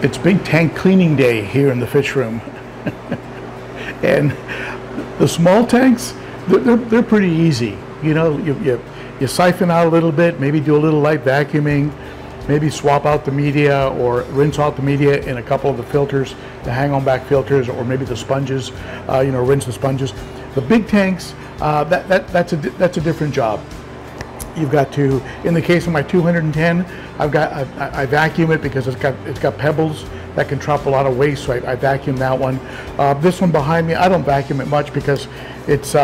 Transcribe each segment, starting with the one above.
It's big tank cleaning day here in the fish room. And the small tanks, they're pretty easy. You know, you siphon out a little bit, maybe do a little light vacuuming, maybe swap out the media or rinse out the media in a couple of the filters, the hang-on back filters, or maybe the sponges, you know, rinse the sponges. The big tanks, that's a different job. You've got to, in the case of my 210, I vacuum it because it's got pebbles that can trap a lot of waste, so I vacuum that one. This one behind me, I don't vacuum it much because it's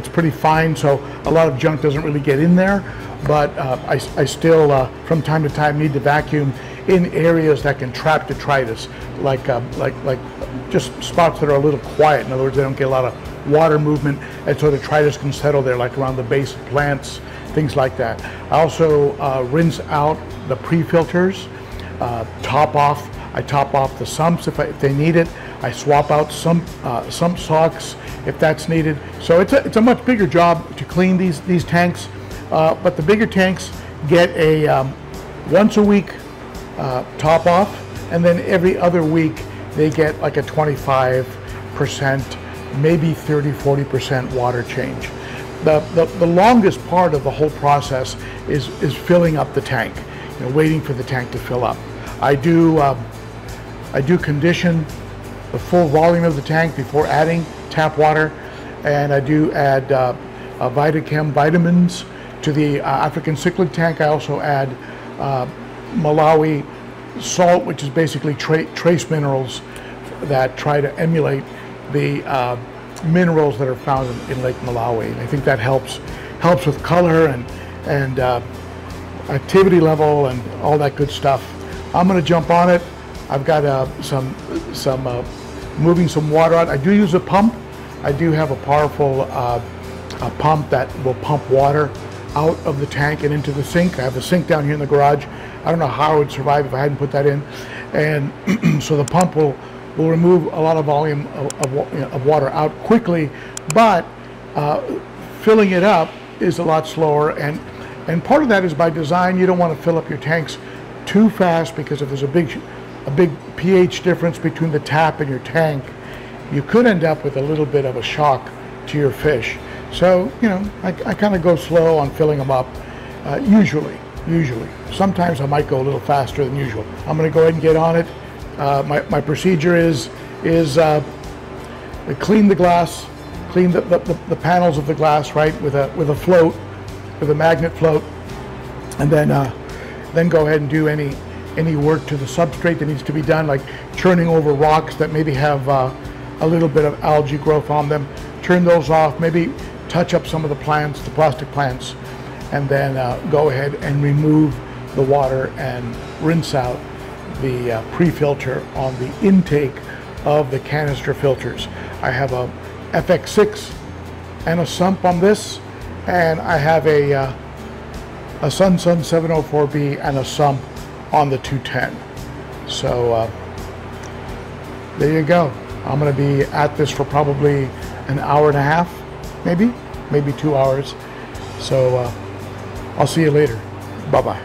pretty fine, so a lot of junk doesn't really get in there. But I still, from time to time, need to vacuum in areas that can trap detritus, like just spots that are a little quiet. In other words, they don't get a lot of water movement, and so detritus can settle there, like around the base of plants, things like that. I also rinse out the pre-filters, I top off the sumps if they need it. I swap out some sump socks if that's needed. So it's a much bigger job to clean these tanks, but the bigger tanks get a once a week top off, and then every other week they get like a 25%, maybe 30-40% water change. The longest part of the whole process is filling up the tank, you know, waiting for the tank to fill up. I do condition the full volume of the tank before adding tap water, and I do add Vitachem vitamins to the African cichlid tank. I also add Malawi salt, which is basically trace minerals that try to emulate the minerals that are found in Lake Malawi. And I think that helps with color and activity level and all that good stuff. I'm going to jump on it. I've got moving some water out. I do use a pump. I do have a powerful a pump that will pump water out of the tank and into the sink. I have a sink down here in the garage. I don't know how I would survive if I hadn't put that in. And so the pump will remove a lot of volume of water out quickly, but filling it up is a lot slower. And part of that is by design. You don't want to fill up your tanks too fast, because if there's a big pH difference between the tap and your tank, you could end up with a little bit of a shock to your fish. So, you know, I kind of go slow on filling them up, usually. Sometimes I might go a little faster than usual. I'm going to go ahead and get on it. My procedure is clean the glass, clean the panels of the glass, right, with a float, with a magnet float, and then go ahead and do any work to the substrate that needs to be done, like churning over rocks that maybe have a little bit of algae growth on them. Turn those off, maybe touch up some of the plants, the plastic plants, and then go ahead and remove the water and rinse out the pre-filter on the intake of the canister filters. I have a FX6 and a sump on this, and I have a Sun 704B and a sump on the 210. So there you go. I'm going to be at this for probably an hour and a half, maybe 2 hours. So I'll see you later. Bye-bye.